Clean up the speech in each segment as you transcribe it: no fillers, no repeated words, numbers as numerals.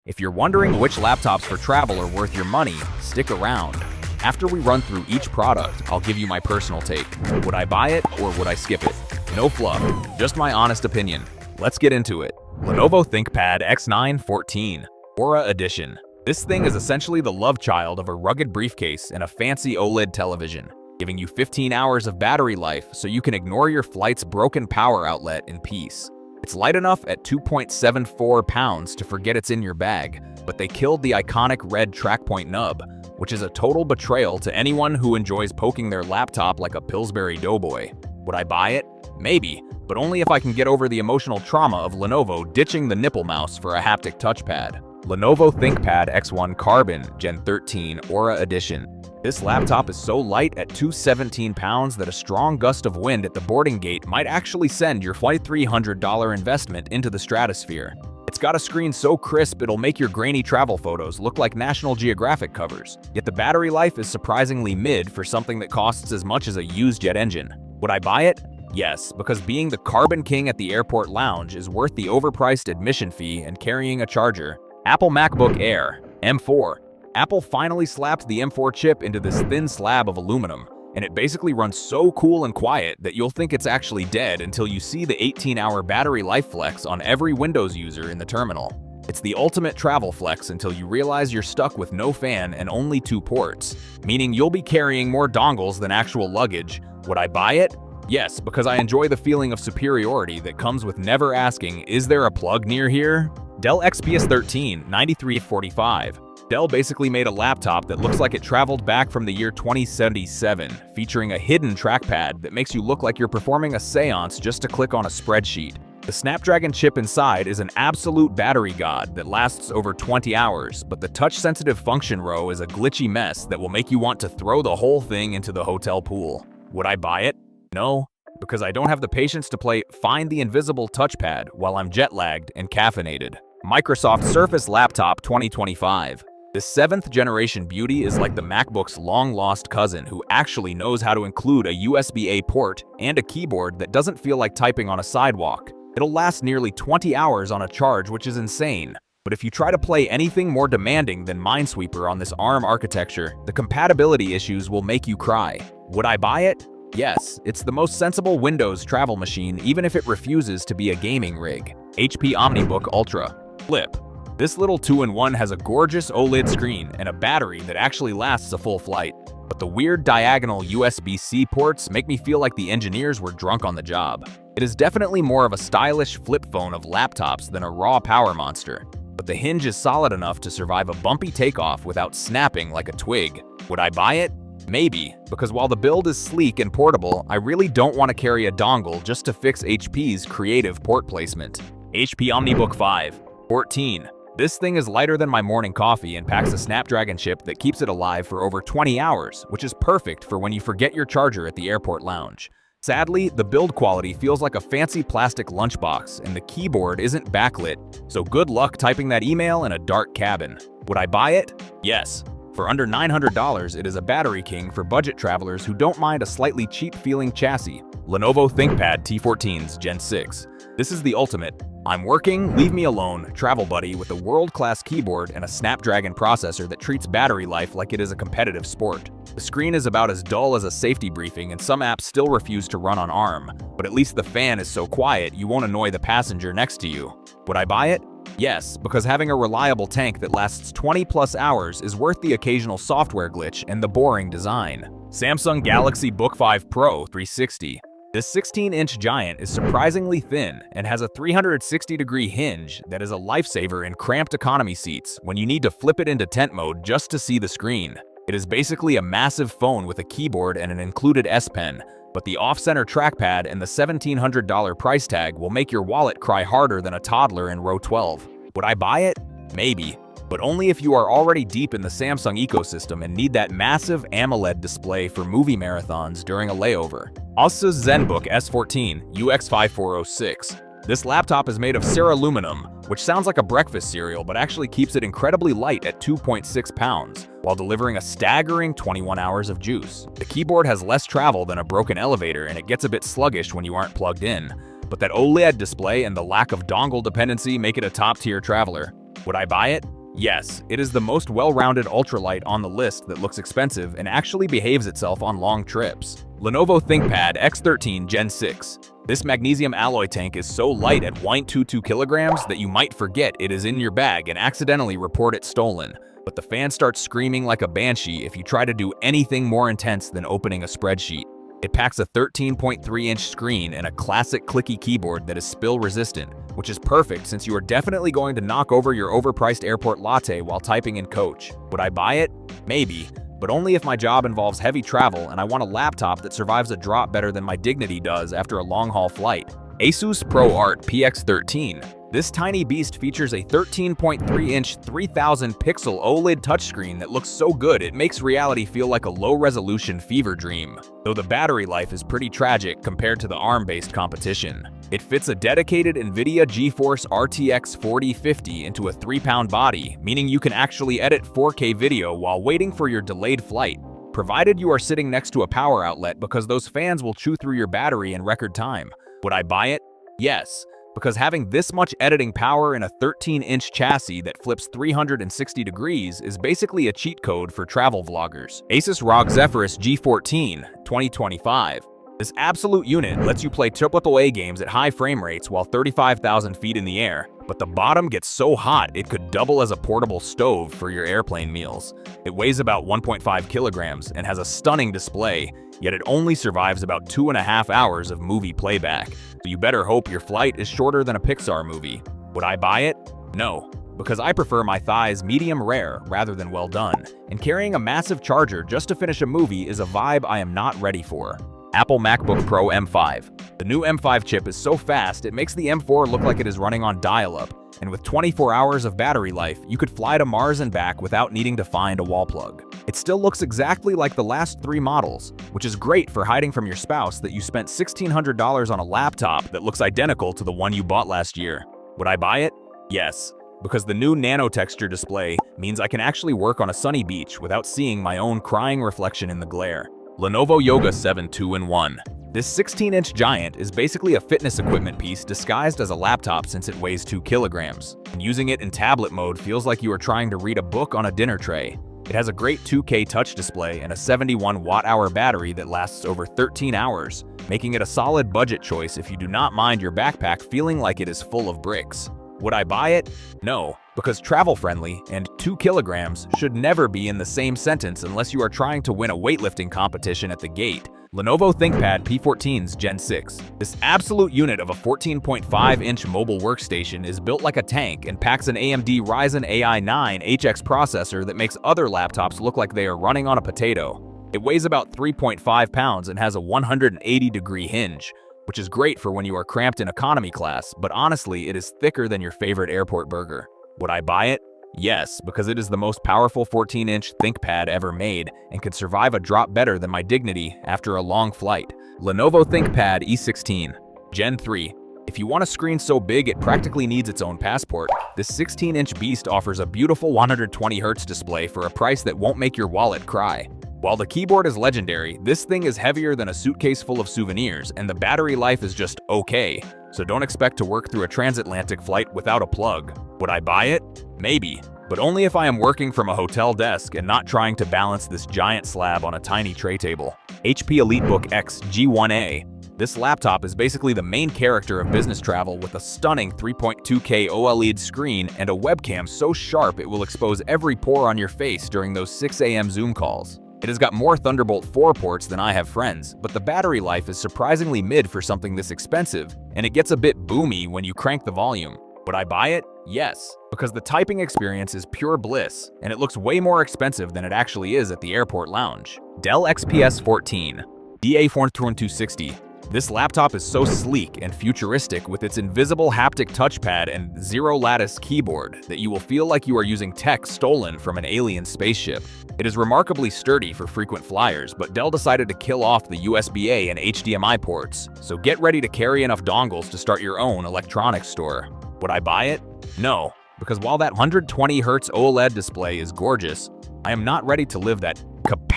If you're wondering which laptops for travel are worth your money, stick around. After we run through each product, I'll give you my personal take. Would I buy it or would I skip it? No fluff, just my honest opinion. Let's get into it. Lenovo ThinkPad X9 14 Aura Edition. This thing is essentially the love child of a rugged briefcase and a fancy OLED television, giving you 15 hours of battery life so you can ignore your flight's broken power outlet in peace. It's light enough at 2.74 pounds to forget it's in your bag, but they killed the iconic red trackpoint nub, which is a total betrayal to anyone who enjoys poking their laptop like a Pillsbury Doughboy. Would I buy it? Maybe, but only if I can get over the emotional trauma of Lenovo ditching the nipple mouse for a haptic touchpad. Lenovo ThinkPad X1 Carbon Gen 13 Aura Edition. This laptop is so light at 217 pounds that a strong gust of wind at the boarding gate might actually send your flight $300 investment into the stratosphere. It's got a screen so crisp it'll make your grainy travel photos look like National Geographic covers, yet the battery life is surprisingly mid for something that costs as much as a used jet engine. Would I buy it? Yes, because being the carbon king at the airport lounge is worth the overpriced admission fee and carrying a charger. Apple MacBook Air M4. Apple finally slapped the M4 chip into this thin slab of aluminum, and it basically runs so cool and quiet that you'll think it's actually dead until you see the 18-hour battery life flex on every Windows user in the terminal. It's the ultimate travel flex until you realize you're stuck with no fan and only 2 ports, meaning you'll be carrying more dongles than actual luggage. Would I buy it? Yes, because I enjoy the feeling of superiority that comes with never asking, is there a plug near here? Dell XPS 13 9345. Dell basically made a laptop that looks like it traveled back from the year 2077, featuring a hidden trackpad that makes you look like you're performing a seance just to click on a spreadsheet. The Snapdragon chip inside is an absolute battery god that lasts over 20 hours, but the touch-sensitive function row is a glitchy mess that will make you want to throw the whole thing into the hotel pool. Would I buy it? No, because I don't have the patience to play Find the Invisible Touchpad while I'm jet-lagged and caffeinated. Microsoft Surface Laptop 2025. This 7th generation beauty is like the MacBook's long-lost cousin who actually knows how to include a USB-A port and a keyboard that doesn't feel like typing on a sidewalk. It'll last nearly 20 hours on a charge, which is insane. But if you try to play anything more demanding than Minesweeper on this ARM architecture, the compatibility issues will make you cry. Would I buy it? Yes, it's the most sensible Windows travel machine even if it refuses to be a gaming rig. HP OmniBook Ultra. Flip. This little 2-in-1 has a gorgeous OLED screen and a battery that actually lasts a full flight. But the weird diagonal USB-C ports make me feel like the engineers were drunk on the job. It is definitely more of a stylish flip phone of laptops than a raw power monster. But the hinge is solid enough to survive a bumpy takeoff without snapping like a twig. Would I buy it? Maybe, because while the build is sleek and portable, I really don't want to carry a dongle just to fix HP's creative port placement. HP OmniBook 5 14. This thing is lighter than my morning coffee and packs a Snapdragon chip that keeps it alive for over 20 hours, which is perfect for when you forget your charger at the airport lounge. Sadly, the build quality feels like a fancy plastic lunchbox and the keyboard isn't backlit, so good luck typing that email in a dark cabin. Would I buy it? Yes. For under $900, it is a battery king for budget travelers who don't mind a slightly cheap-feeling chassis. Lenovo ThinkPad T14s Gen 6. This is the ultimate I'm working, leave me alone travel buddy with a world-class keyboard and a Snapdragon processor that treats battery life like it is a competitive sport. The screen is about as dull as a safety briefing and some apps still refuse to run on ARM, but at least the fan is so quiet you won't annoy the passenger next to you. Would I buy it? Yes, because having a reliable tank that lasts 20+ hours is worth the occasional software glitch and the boring design. Samsung Galaxy Book 5 Pro 360. This 16-inch giant is surprisingly thin and has a 360-degree hinge that is a lifesaver in cramped economy seats when you need to flip it into tent mode just to see the screen. It is basically a massive phone with a keyboard and an included S Pen, but the off-center trackpad and the $1,700 price tag will make your wallet cry harder than a toddler in row 12. Would I buy it? Maybe, but only if you are already deep in the Samsung ecosystem and need that massive AMOLED display for movie marathons during a layover. Asus ZenBook S14 UX5406. This laptop is made of ceraluminum, which sounds like a breakfast cereal but actually keeps it incredibly light at 2.6 pounds, while delivering a staggering 21 hours of juice. The keyboard has less travel than a broken elevator and it gets a bit sluggish when you aren't plugged in, but that OLED display and the lack of dongle dependency make it a top-tier traveler. Would I buy it? Yes, it is the most well-rounded ultralight on the list that looks expensive and actually behaves itself on long trips. Lenovo ThinkPad X13 Gen 6. This magnesium alloy tank is so light at 0.22 kilograms that you might forget it is in your bag and accidentally report it stolen. But the fan starts screaming like a banshee if you try to do anything more intense than opening a spreadsheet. It packs a 13.3-inch screen and a classic clicky keyboard that is spill-resistant, which is perfect since you are definitely going to knock over your overpriced airport latte while typing in Coach. Would I buy it? Maybe, but only if my job involves heavy travel and I want a laptop that survives a drop better than my dignity does after a long-haul flight. Asus ProArt PX13. This tiny beast features a 13.3-inch 3000-pixel OLED touchscreen that looks so good it makes reality feel like a low-resolution fever dream, though the battery life is pretty tragic compared to the ARM-based competition. It fits a dedicated NVIDIA GeForce RTX 4050 into a 3-pound body, meaning you can actually edit 4K video while waiting for your delayed flight, provided you are sitting next to a power outlet because those fans will chew through your battery in record time. Would I buy it? Yes, because having this much editing power in a 13-inch chassis that flips 360 degrees is basically a cheat code for travel vloggers. Asus ROG Zephyrus G14 2025. This absolute unit lets you play AAA games at high frame rates while 35,000 feet in the air, but the bottom gets so hot it could double as a portable stove for your airplane meals. It weighs about 1.5 kilograms and has a stunning display, yet it only survives about 2.5 hours of movie playback, so you better hope your flight is shorter than a Pixar movie. Would I buy it? No, because I prefer my thighs medium rare rather than well done, and carrying a massive charger just to finish a movie is a vibe I am not ready for. Apple MacBook Pro M5. The new M5 chip is so fast it makes the M4 look like it is running on dial-up, and with 24 hours of battery life, you could fly to Mars and back without needing to find a wall plug. It still looks exactly like the last 3 models, which is great for hiding from your spouse that you spent $1,600 on a laptop that looks identical to the one you bought last year. Would I buy it? Yes, because the new nano texture display means I can actually work on a sunny beach without seeing my own crying reflection in the glare. Lenovo Yoga 7 2-in-1. This 16-inch giant is basically a fitness equipment piece disguised as a laptop since it weighs 2 kilograms. And using it in tablet mode feels like you are trying to read a book on a dinner tray. It has a great 2K touch display and a 71 watt-hour battery that lasts over 13 hours, making it a solid budget choice if you do not mind your backpack feeling like it is full of bricks. Would I buy it? No, because travel-friendly and 2 kilograms should never be in the same sentence unless you are trying to win a weightlifting competition at the gate. Lenovo ThinkPad P14's Gen 6. This absolute unit of a 14.5-inch mobile workstation is built like a tank and packs an AMD Ryzen AI 9 HX processor that makes other laptops look like they are running on a potato. It weighs about 3.5 pounds and has a 180-degree hinge, which is great for when you are cramped in economy class, but honestly, it is thicker than your favorite airport burger. Would I buy it? Yes, because it is the most powerful 14-inch ThinkPad ever made and could survive a drop better than my dignity after a long flight. Lenovo ThinkPad E16 Gen 3. If you want a screen so big it practically needs its own passport, this 16-inch beast offers a beautiful 120Hz display for a price that won't make your wallet cry. While the keyboard is legendary, this thing is heavier than a suitcase full of souvenirs, and the battery life is just okay, so don't expect to work through a transatlantic flight without a plug. Would I buy it? Maybe, but only if I am working from a hotel desk and not trying to balance this giant slab on a tiny tray table. HP EliteBook X G1A. This laptop is basically the main character of business travel with a stunning 3.2K OLED screen and a webcam so sharp it will expose every pore on your face during those 6 a.m. Zoom calls. It has got more Thunderbolt 4 ports than I have friends, but the battery life is surprisingly mid for something this expensive, and it gets a bit boomy when you crank the volume. Would I buy it? Yes, because the typing experience is pure bliss, and it looks way more expensive than it actually is at the airport lounge. Dell XPS 14 DA4260. This laptop is so sleek and futuristic with its invisible haptic touchpad and zero-lattice keyboard that you will feel like you are using tech stolen from an alien spaceship. It is remarkably sturdy for frequent flyers, but Dell decided to kill off the USB-A and HDMI ports, so get ready to carry enough dongles to start your own electronics store. Would I buy it? No, because while that 120Hz OLED display is gorgeous, I am not ready to live that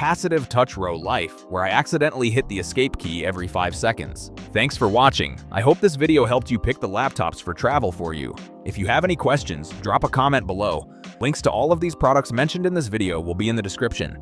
capacitive touch row life, where I accidentally hit the escape key every 5 seconds. Thanks for watching. I hope this video helped you pick the laptops for travel for you. If you have any questions, drop a comment below. Links to all of these products mentioned in this video will be in the description.